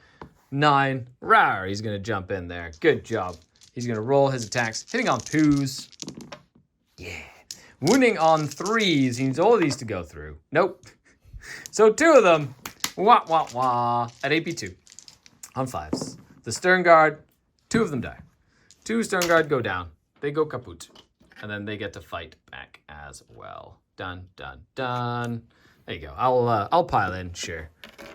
Speaker 1: 9. Rawr. He's going to jump in there. Good job. He's going to roll his attacks, hitting on 2s. Yeah. Wounding on 3s. He needs all of these to go through. Nope. So 2 of them, wah, wah, wah, at AP2 on 5s. The Stern Guard, 2 of them die. 2 Stern Guard go down. They go kaput. And then they get to fight back as well. Done, done, done. There you go. I'll pile in, sure.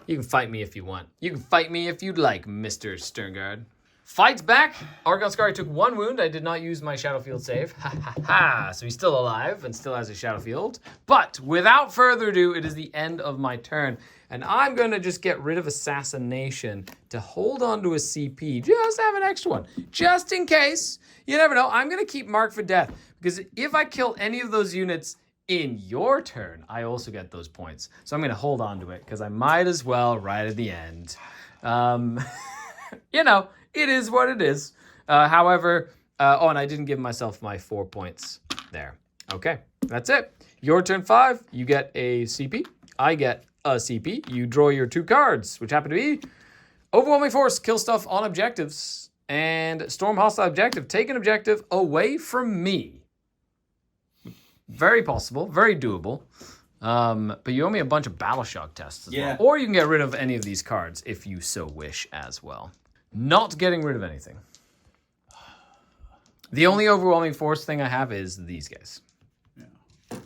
Speaker 1: You can fight me if you want. You can fight me if you'd like, Mr. Stern Guard. Fights back. Archon Skari took 1 wound. I did not use my Shadow Field save. Ha ha ha. So he's still alive and still has a Shadow Field. But without further ado, it is the end of my turn. And I'm going to just get rid of Assassination to hold on to a CP. Just have an extra one. Just in case. You never know. I'm going to keep Marked for Death. Because if I kill any of those units in your turn, I also get those points. So I'm going to hold on to it. Because I might as well right at the end. You know. It is what it is. However, and I didn't give myself my 4 points there. Okay, that's it. Your turn 5, you get a CP. I get a CP. You draw your 2 cards, which happen to be Overwhelming Force, kill stuff on objectives, and Storm Hostile Objective, take an objective away from me. Very possible, very doable. But you owe me a bunch of Battle Shock tests as well. Or you can get rid of any of these cards if you so wish as well. Not getting rid of anything. The only Overwhelming Force thing I have is these guys.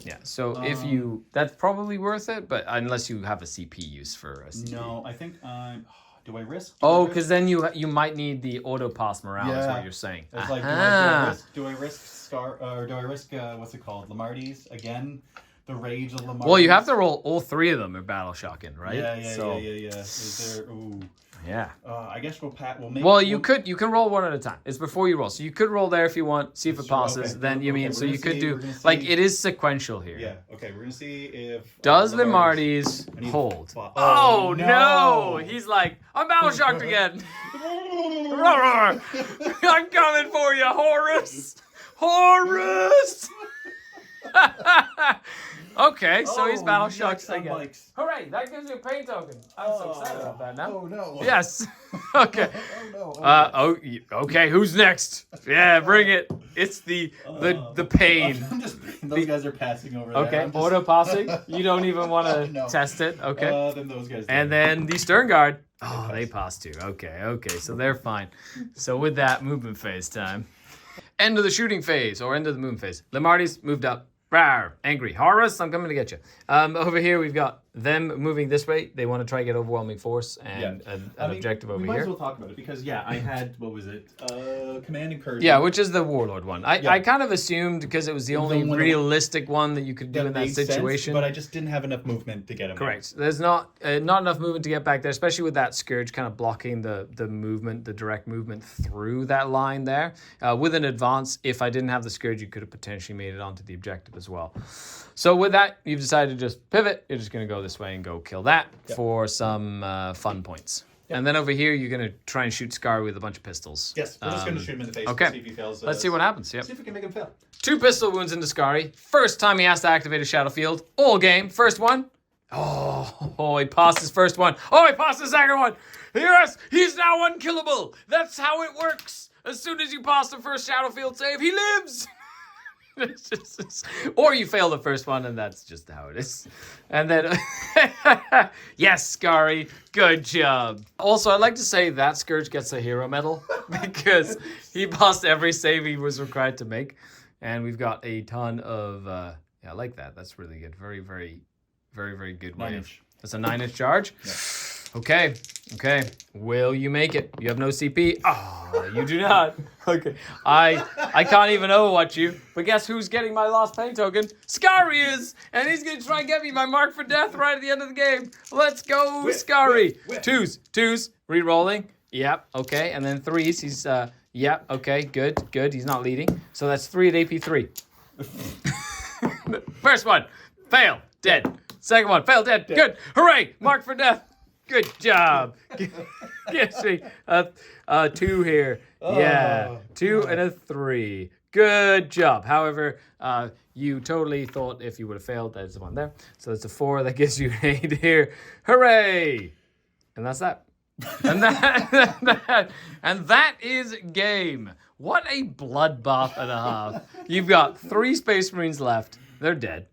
Speaker 1: Yeah, so if you... That's probably worth it, but unless you have a CP use for a CP.
Speaker 2: No, I think... do I risk?
Speaker 1: Because then you might need the auto-pass morale is what you're saying.
Speaker 2: It's like, do I risk or do I risk, what's it called? Lamarty's again? The Rage of Lamarty's?
Speaker 1: Well, you have to roll all 3 of them at Battle Shock in, right?
Speaker 2: Yeah. Is there... Ooh.
Speaker 1: Yeah.
Speaker 2: I guess we'll make.
Speaker 1: Well, you can roll 1 at a time. It's before you roll, so you could roll there if you want. See if it passes. Okay. Then you could do like it is sequential here.
Speaker 2: Yeah. Okay. We're gonna see if
Speaker 1: does the Marty's hold? Oh no! He's like, I'm battle shocked again. I'm coming for you, Horus. Horus. Okay, so he's battle shocked again. Hooray, that gives you a pain token. I'm so excited about that now. Oh, no. Yes. Okay. Okay, who's next? Yeah, bring it. It's the pain.
Speaker 2: Those guys are passing over there.
Speaker 1: Okay, auto passing. You don't even want to test it. Okay.
Speaker 2: Then those guys.
Speaker 1: And then the Stern Guard. Oh, they pass too. Okay, so they're fine. So with that, movement phase time. End of the shooting phase, or end of the movement phase. Lamarty's moved up. Rawr, angry. Horus, I'm coming to get you. Over here, we've got them moving this way. They want to try to get Overwhelming Force and an objective over here.
Speaker 2: We might as well talk about it because, I had, what was it? Command Incursion.
Speaker 1: Yeah, which is the Warlord one. I kind of assumed because it was the only realistic one that you could do in that situation.
Speaker 2: But I just didn't have enough movement to get him.
Speaker 1: Correct. There's not enough movement to get back there, especially with that Scourge kind of blocking the movement, the direct movement through that line there. With an advance, if I didn't have the Scourge, you could have potentially made it onto the objective as well. So with that, you've decided to just pivot. You're just going to go this way and go kill that for some fun points. Yep. And then over here, you're going to try and shoot Skari with a bunch of pistols.
Speaker 2: Yes, we're just going to shoot him in the face.
Speaker 1: Okay.
Speaker 2: See if he fails.
Speaker 1: Let's see what happens. Yep.
Speaker 2: See if we can make him fail.
Speaker 1: 2 pistol wounds into Skari. First time he has to activate a Shadow Field. All game. First one. Oh, he passed his first one. Oh, he passed his second one. Yes, he's now unkillable. That's how it works. As soon as you pass the first Shadow Field save, he lives. Or you fail the first one, and that's just how it is. And then, yes, Skari, good job. Also, I'd like to say that Scourge gets a hero medal because he passed every save he was required to make. And we've got a ton of, I like that. That's really good. Very, very, very, very good wave. That's a 9-inch charge. Yeah. Okay. Will you make it? You have no CP. Oh, you do not. Okay. I can't even overwatch you. But guess who's getting my last pain token? Skari is! And he's going to try and get me my Mark for Death right at the end of the game. Let's go, Skari. Twos. Re-rolling. Yep. Okay. And then 3s. He's, yep. Okay. Good. He's not leading. So that's 3 at AP3. First one. Fail. Dead. Second one, failed, dead. Good. Hooray! Mark for death. Good job. Gives me a 2 here. Yeah, 2 and a 3. Good job. However, you totally thought if you would have failed, there's the one there. So that's a 4 that gives you an 8 here. Hooray! And that's that. And that is game. What a bloodbath and a half. You've got 3 Space Marines left. They're dead.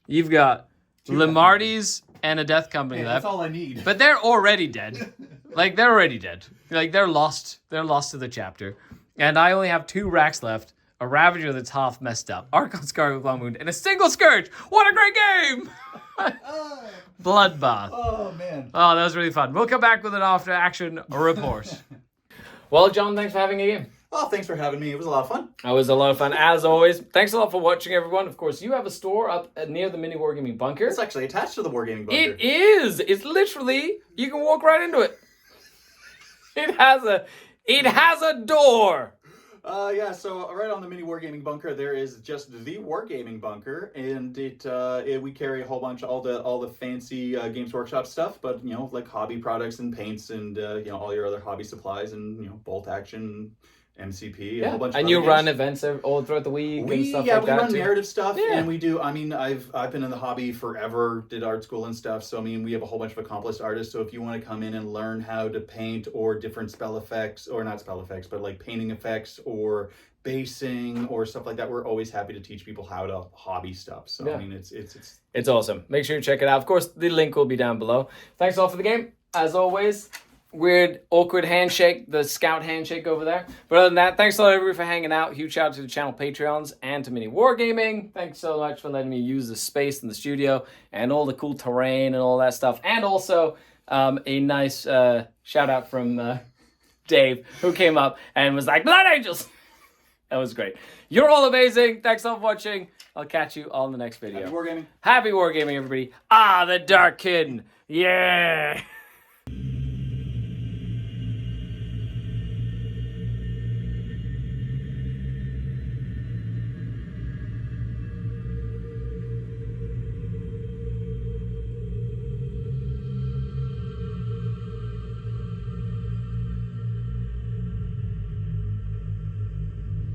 Speaker 1: You've got Lamarty's and a Death Company left.
Speaker 2: That's all I need.
Speaker 1: But they're already dead. Like, they're already dead. Like, they're lost. They're lost to the chapter. And I only have 2 racks left. A Ravager that's half messed up. Archon Skari with one wound. And a single Scourge. What a great game! Bloodbath.
Speaker 2: Oh, man.
Speaker 1: Oh, that was really fun. We'll come back with an after-action report. Well, John, thanks for having me again.
Speaker 2: Oh, thanks for having me. It was a lot of fun.
Speaker 1: That was a lot of fun, as always. Thanks a lot for watching, everyone. Of course, you have a store up near the Mini Wargaming Bunker.
Speaker 2: It's actually attached to the Wargaming Bunker.
Speaker 1: It is. It's literally, you can walk right into it. It has a door.
Speaker 2: Yeah, so right on the Mini Wargaming Bunker, there is just the Wargaming Bunker, and we carry a whole bunch of all the fancy Games Workshop stuff, but like hobby products and paints and all your other hobby supplies and bolt action, MCP, and a whole bunch of
Speaker 1: and
Speaker 2: other
Speaker 1: you
Speaker 2: games.
Speaker 1: Run events all throughout the week and stuff like that.
Speaker 2: We run
Speaker 1: too.
Speaker 2: narrative stuff,
Speaker 1: Yeah.
Speaker 2: and we do. I mean, I've been in the hobby forever, did art school and stuff. So I mean, we have a whole bunch of accomplished artists. So if you want to come in and learn how to paint or different spell effects, or not spell effects, but like painting effects or basing or stuff like that, we're always happy to teach people how to hobby stuff. So I mean, it's
Speaker 1: awesome. Make sure you check it out. Of course, the link will be down below. Thanks all for the game, as always. Weird, awkward handshake, the scout handshake over there. But other than that, thanks a lot, everybody, for hanging out. Huge shout out to the channel Patreons and to Mini Wargaming. Thanks so much for letting me use the space in the studio and all the cool terrain and all that stuff. And also a nice shout out from Dave, who came up and was like, Blood Angels! That was great. You're all amazing. Thanks all for watching. I'll catch you on the next video.
Speaker 2: Happy Wargaming.
Speaker 1: Happy Wargaming, everybody. The Dark Kitten. Yeah!